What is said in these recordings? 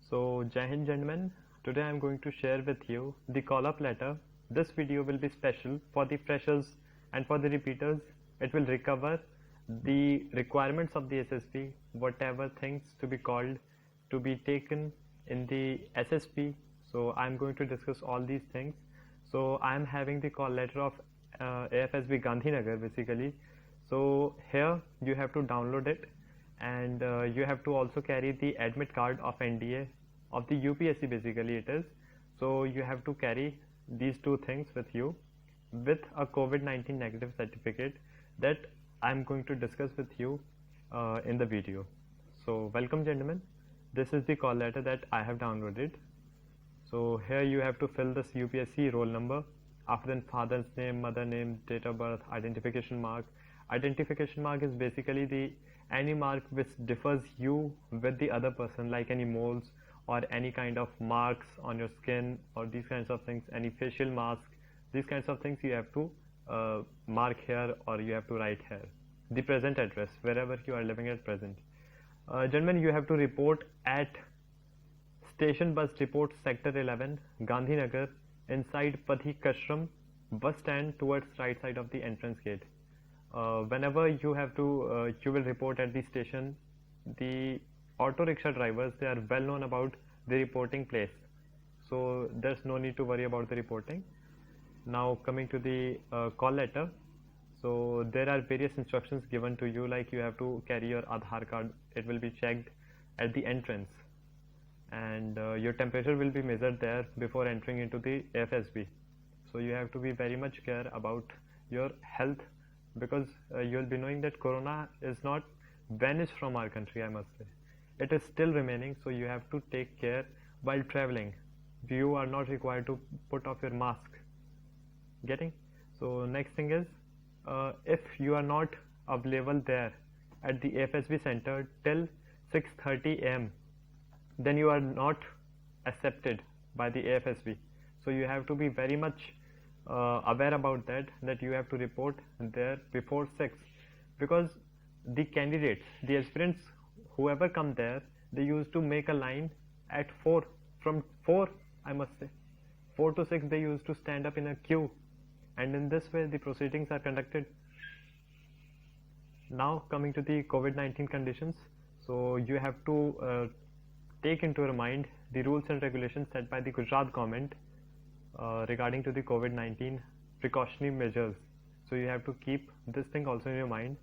So, Jai Hind gentlemen, today I am going to share with you the call-up letter. This video will be special for the freshers and for the repeaters. It will recover the requirements of the SSP, whatever things to be called, to be taken in the SSP. So, I am going to discuss all these things. So, I am having the call letter of AFSB Gandhinagar basically. So, here you have to download it, and you have to also carry the admit card of NDA of the UPSC basically it is. So you have to carry these two things with you with a COVID-19 negative certificate that I'm going to discuss with you in the video. So welcome gentlemen, this is the call letter that I have downloaded. So here you have to fill this UPSC roll number, after then father's name, mother name, date of birth, identification mark. Identification mark is basically any mark which differs you with the other person, like any moles or any kind of marks on your skin or these kinds of things, any facial mask, these kinds of things you have to mark here, or you have to write here the present address wherever you are living at present. Gentlemen, you have to report at Station Bus Depot Sector 11 Gandhinagar inside Pathik Kashram bus stand towards right side of the entrance gate. Whenever you will report at the station, the auto rickshaw drivers, they are well known about the reporting place, so there's no need to worry about the reporting. Now coming to the call letter, so there are various instructions given to you, like you have to carry your Aadhaar card. It will be checked at the entrance, and your temperature will be measured there before entering into the FSB. So you have to be very much care about your health, because you will be knowing that Corona is not vanished from our country, I must say. It is still remaining, so you have to take care while traveling. You are not required to put off your mask. Getting? So next thing is, if you are not available there at the FSB center till 6:30 am, then you are not accepted by the AFSB. So you have to be very much aware about that you have to report there before 6, because the candidates, the aspirants, whoever come there, they used to make a line at 4. From 4, I must say, 4 to 6 they used to stand up in a queue, and in this way the proceedings are conducted. Now coming to the COVID-19 conditions, so you have to take into your mind the rules and regulations set by the Gujarat government regarding to the COVID-19 precautionary measures. So you have to keep this thing also in your mind.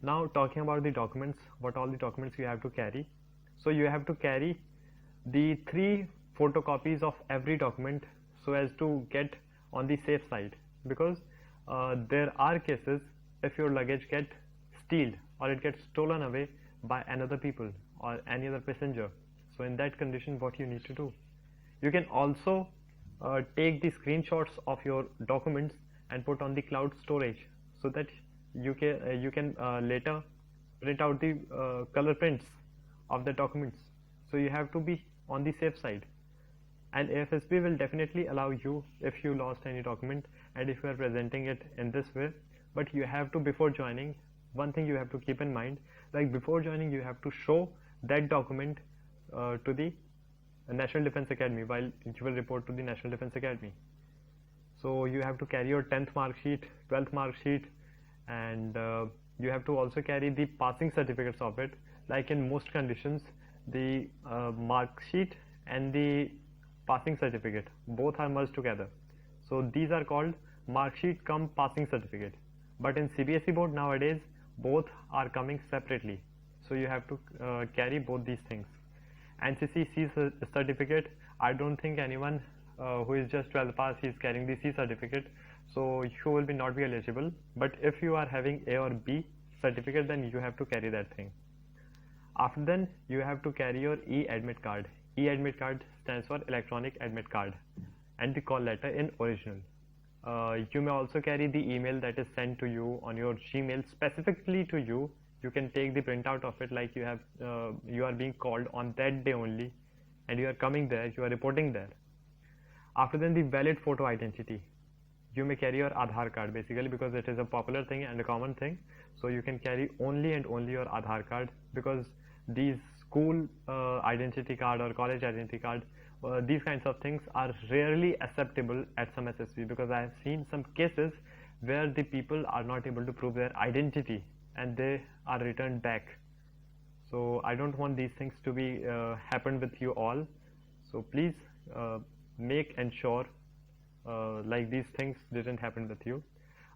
Now talking about the documents, what all the documents you have to carry. So you have to carry the 3 photocopies of every document, so as to get on the safe side, because there are cases if your luggage get stealed or it gets stolen away by another people or any other passenger. So in that condition, what you need to do, you can also take the screenshots of your documents and put on the cloud storage, so that you can later print out the color prints of the documents. So you have to be on the safe side, and AFSB will definitely allow you if you lost any document and if you are presenting it in this way. But you have to, before joining, one thing you have to keep in mind, like before joining you have to show that document to the National Defence Academy while you will report to the National Defence Academy. So you have to carry your 10th mark sheet, 12th mark sheet, and you have to also carry the passing certificates of it. Like in most conditions, the mark sheet and the passing certificate, both are merged together. So these are called mark sheet cum passing certificate. But in CBSE board nowadays, both are coming separately. So you have to carry both these things. NCC C certificate, I don't think anyone who is just 12 pass is carrying the C certificate, so you will not be eligible. But if you are having A or B certificate, then you have to carry that thing. After then, you have to carry your e-admit card. E-admit card stands for electronic admit card, and the call letter in original. You may also carry the email that is sent to you on your Gmail specifically to you. You can take the printout of it, like you are being called on that day only, and you are coming there, you are reporting there. After then, the valid photo identity. You may carry your Aadhaar card basically, because it is a popular thing and a common thing. So you can carry only and only your Aadhaar card, because these school identity card or college identity card, these kinds of things are rarely acceptable at some SSB, because I have seen some cases where the people are not able to prove their identity and they are returned back. So I don't want these things to be happen with you all. So please make ensure like these things didn't happen with you.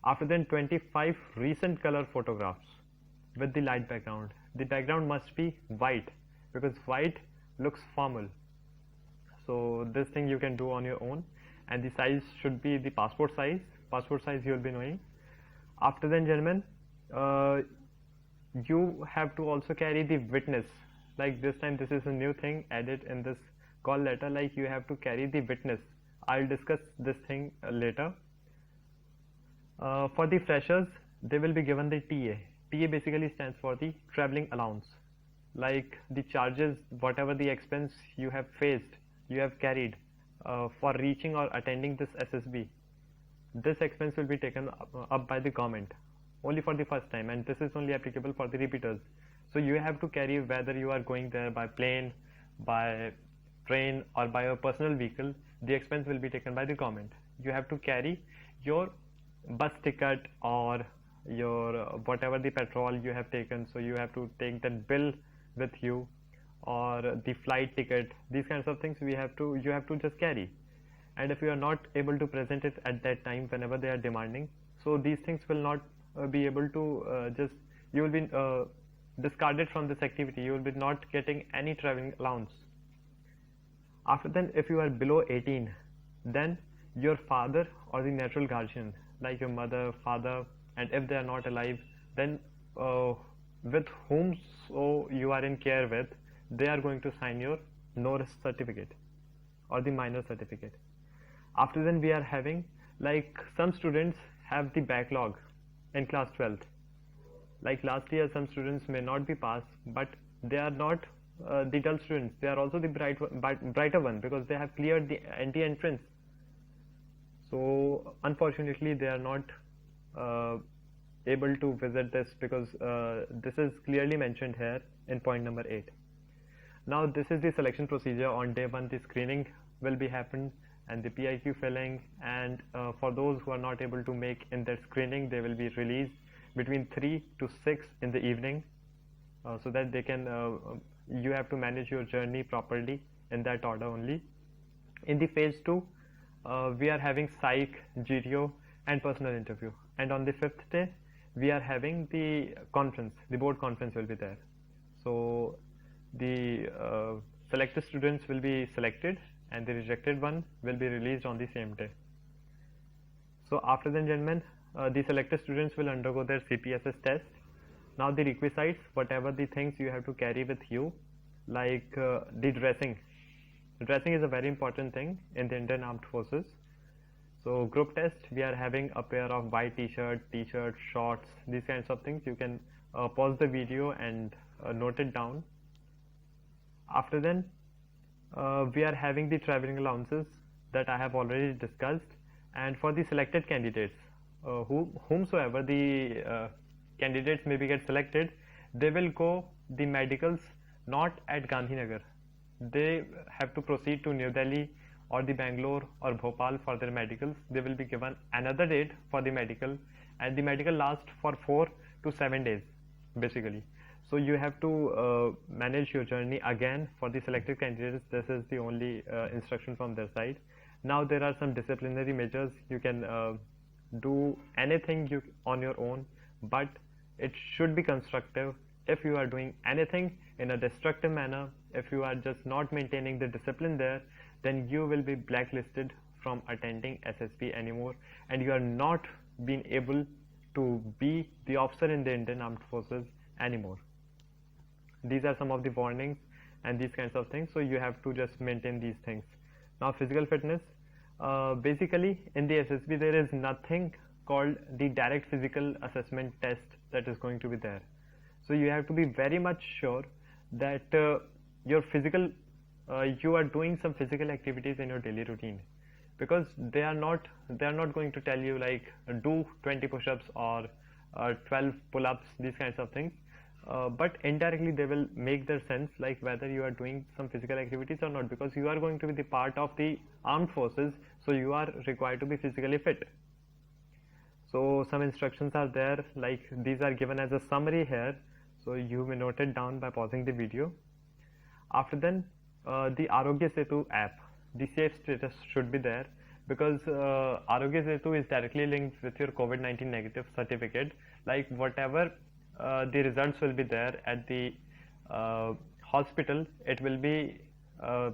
After then, 25 recent color photographs with the light background. The background must be white because white looks formal. So this thing you can do on your own, and the size should be the passport size. Passport size you will be knowing. After then, gentlemen, you have to also carry the witness. Like this time, this is a new thing added in this call letter. Like you have to carry the witness. I'll discuss this thing later. For the freshers, they will be given the TA. TA basically stands for the traveling allowance. Like the charges, whatever the expense you have faced, you have carried for reaching or attending this SSB, this expense will be taken up by the government only for the first time, and this is only applicable for the repeaters. So you have to carry, whether you are going there by plane, by train, or by a personal vehicle, the expense will be taken by the government. You have to carry your bus ticket or your whatever the petrol you have taken, so you have to take that bill with you, or the flight ticket. These kinds of things you have to just carry. And if you are not able to present it at that time whenever they are demanding, so these things will not be able to you will be discarded from this activity. You will be not getting any traveling allowance. After then, if you are below 18, then your father or the natural guardian, like your mother, father, and if they are not alive, then with whom so you are in care with, they are going to sign your no risk certificate or the minor certificate. After then, we are having, like, some students have the backlog in class 12th. Like last year, some students may not be passed, but they are not the dull students. They are also the brighter one, because they have cleared the NDA entrance. So unfortunately, they are not able to visit this, because this is clearly mentioned here in point number 8. Now this is the selection procedure. On day 1, the screening will be happened and the PIQ filling, and for those who are not able to make in that screening, they will be released between 3 to 6 in the evening, so that they can you have to manage your journey properly in that order only. In the phase 2, we are having psych, GTO, and personal interview, and on the 5th day we are having the conference. The board conference will be there. So the selected students will be selected and the rejected one will be released on the same day. So after then, gentlemen, the selected students will undergo their CPSS test. Now the requisites, whatever the things you have to carry with you, like the dressing. Dressing is a very important thing in the Indian Armed Forces. So group test, we are having a pair of white t-shirt, shorts, these kinds of things. You can pause the video and note it down. After then, we are having the traveling allowances that I have already discussed, and for the selected candidates, whomsoever the candidates maybe get selected, they will go the medicals not at Gandhinagar. They have to proceed to New Delhi or the Bangalore or Bhopal for their medicals. They will be given another date for the medical, and the medical lasts for 4 to 7 days basically. So you have to manage your journey again. For the selected candidates, this is the only instruction from their side. Now there are some disciplinary measures. You can do anything on your own, but it should be constructive. If you are doing anything in a destructive manner, if you are just not maintaining the discipline there, then you will be blacklisted from attending SSB anymore, and you are not being able to be the officer in the Indian Armed Forces anymore. These are some of the warnings and these kinds of things, so you have to just maintain these things. Now physical fitness, basically in the SSB there is nothing called the direct physical assessment test that is going to be there. So you have to be very much sure that your physical you are doing some physical activities in your daily routine, because they are not going to tell you like do 20 push-ups or 12 pull-ups, these kinds of things. but indirectly they will make their sense, like whether you are doing some physical activities or not, because you are going to be the part of the armed forces, so you are required to be physically fit. So some instructions are there, like these are given as a summary here, so you may note it down by pausing the video. After then, the Arogya Setu app, the safe status should be there, because Arogya Setu is directly linked with your COVID-19 negative certificate. Like whatever the results will be there at the hospital, it will be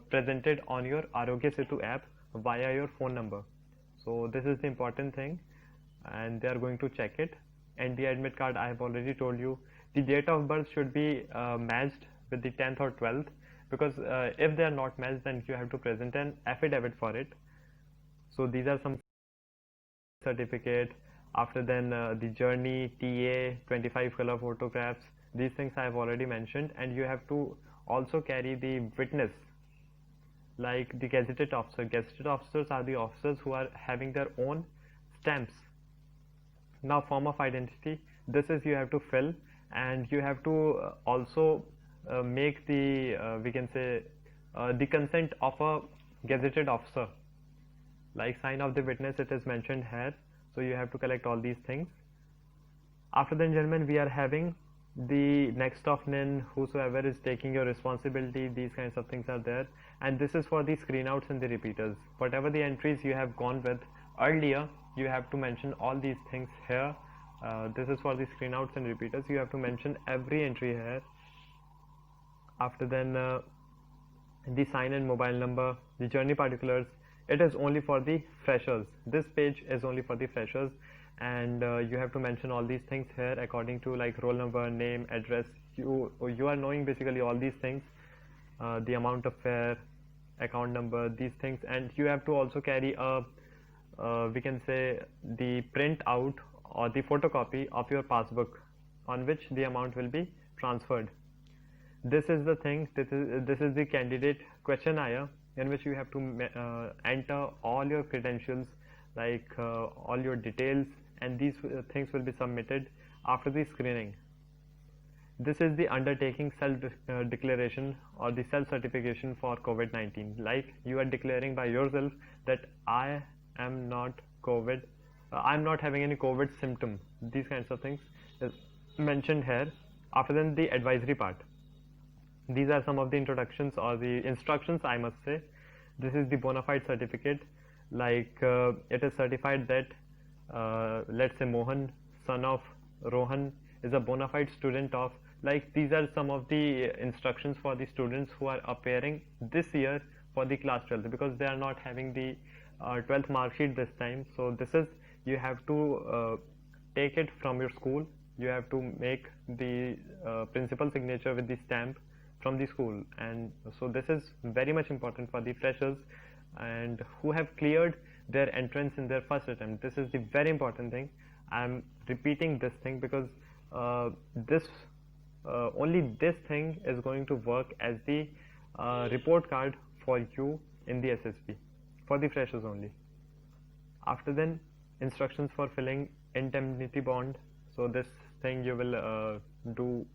presented on your Arogya Setu app via your phone number. So this is the important thing, and they are going to check it. And the admit card, I have already told you. The date of birth should be matched with the 10th or 12th, because if they are not matched, then you have to present an affidavit for it. So these are some certificate. After then the journey, TA, 25 color photographs, these things I have already mentioned. And you have to also carry the witness, like the gazetted officer. Gazetted officers are the officers who are having their own stamps. Now form of identity, this is you have to fill, and you have to also make the we can say the consent of a gazetted officer, like sign of the witness, it is mentioned here. So you have to collect all these things. After then, gentlemen, we are having the next of kin, whosoever is taking your responsibility, these kinds of things are there. And this is for the screen outs and the repeaters. Whatever the entries you have gone with earlier, you have to mention all these things here. This is for the screen outs and repeaters. You have to mention every entry here. After then, the sign and mobile number, the journey particulars, it is only for the freshers. This page is only for the freshers, and you have to mention all these things here according to like roll number, name, address. You are knowing basically all these things, the amount of fare, account number, these things. And you have to also carry a we can say the print out or the photocopy of your passbook, on which the amount will be transferred. This is the thing, this is the candidate questionnaire, in which you have to enter all your credentials, like all your details, and these things will be submitted after the screening. This is the undertaking self declaration or the self certification for COVID-19. Like you are declaring by yourself that I am not COVID, I'm not having any COVID symptom. These kinds of things is mentioned here. After then, the advisory part. These are some of the introductions or the instructions, I must say. This is the bona fide certificate, like it is certified that let's say Mohan, son of Rohan, is a bona fide student of, like these are some of the instructions for the students who are appearing this year for the class 12th, because they are not having the 12th mark sheet this time. So this is, you have to take it from your school, you have to make the principal signature with the stamp from the school. And so this is very much important for the freshers and who have cleared their entrance in their first attempt. This is the very important thing. I'm repeating this thing because this only this thing is going to work as the report card for you in the SSB, for the freshers only. After then, instructions for filling indemnity bond. So this thing you will do,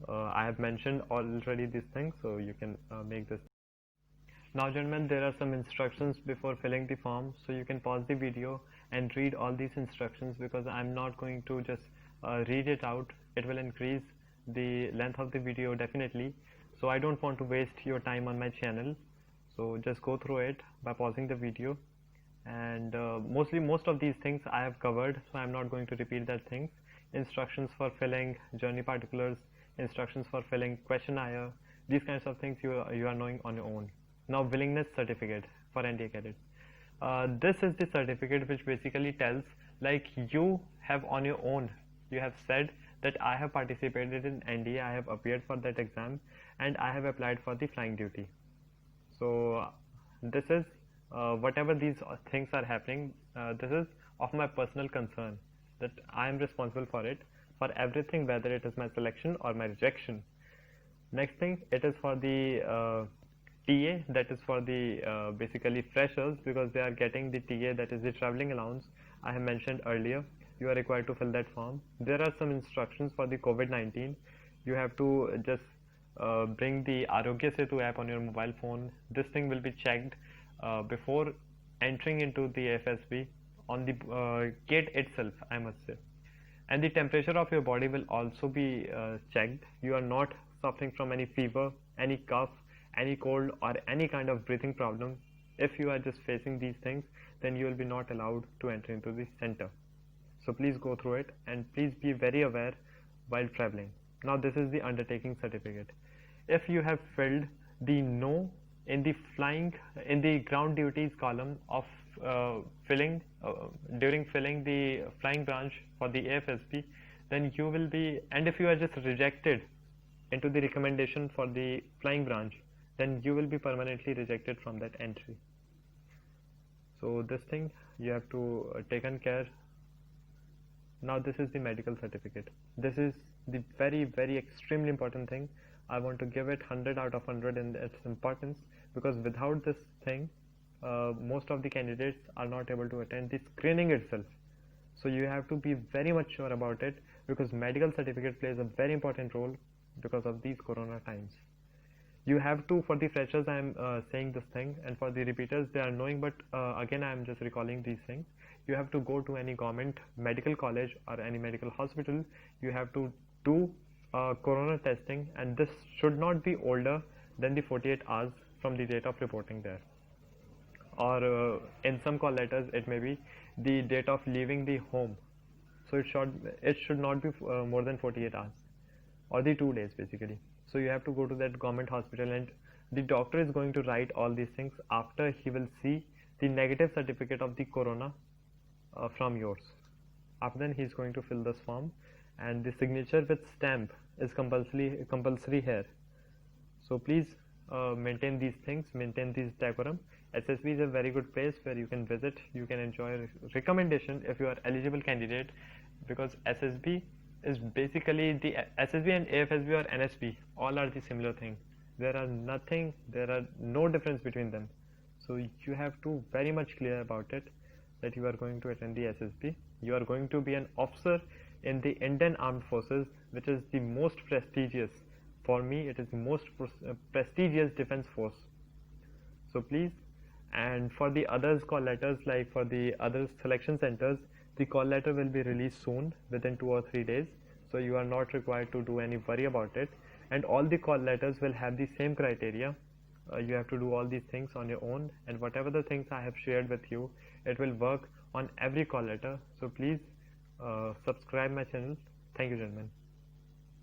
I have mentioned already this thing, so you can make this. Now gentlemen, there are some instructions before filling the form, so you can pause the video and read all these instructions, because I'm not going to just read it out. It will increase the length of the video definitely, so I don't want to waste your time on my channel. So just go through it by pausing the video, and most of these things I have covered, so I'm not going to repeat that things. Instructions for filling journey particulars, instructions for filling questionnaire, these kinds of things you are knowing on your own. Now willingness certificate for NDA cadets. This is the certificate which basically tells, like you have on your own, you have said that I have participated in NDA, I have appeared for that exam, and I have applied for the flying duty. So this is whatever these things are happening, this is of my personal concern, that I am responsible for it, for everything, whether it is my selection or my rejection. Next thing, it is for the TA, that is for the basically freshers, because they are getting the TA, that is the traveling allowance. I have mentioned earlier, you are required to fill that form. There are some instructions for the COVID-19. You have to just bring the Arogya Setu app on your mobile phone. This thing will be checked before entering into the FSB on the gate itself, I must say. And the temperature of your body will also be checked. You are not suffering from any fever, any cough, any cold, or any kind of breathing problem. If you are just facing these things, then you will be not allowed to enter into the center. So please go through it and please be very aware while traveling. Now this is the undertaking certificate. If you have filled the no in the ground duties column of during filling the flying branch for the AFSB, then you will be, and if you are just rejected into the recommendation for the flying branch, then you will be permanently rejected from that entry. So this thing you have to taken care. Now this is the medical certificate. This is the very extremely important thing. I want to give it 100 out of 100 in its importance, because without this thing most of the candidates are not able to attend the screening itself. So you have to be very much sure about it, because medical certificate plays a very important role because of these corona times. You have to, for the freshers I am saying this thing, and for the repeaters they are knowing, but again I am just recalling these things. You have to go to any government medical college or any medical hospital. You have to do corona testing, and this should not be older than the 48 hours from the date of reporting there, or in some call letters it may be the date of leaving the home. So it should not be more than 48 hours or the 2 days basically. So you have to go to that government hospital, and the doctor is going to write all these things after he will see the negative certificate of the corona from yours. After then he is going to fill this form, and the signature with stamp is compulsory here. So please maintain these things, maintain these decorum. SSB is a very good place where you can visit, you can enjoy recommendation if you are eligible candidate, because SSB is basically the SSB and AFSB or NSB all are the similar thing. There are no difference between them. So you have to very much clear about it that you are going to attend the SSB. You are going to be an officer in the Indian Armed Forces, which is the most prestigious. For me, it is the most prestigious defense force. So please, and for the others call letters, like for the other selection centers, the call letter will be released soon, within 2 or 3 days. So you are not required to do any worry about it. And all the call letters will have the same criteria. You have to do all these things on your own, and whatever the things I have shared with you, it will work on every call letter. So please subscribe my channel. Thank you, gentlemen.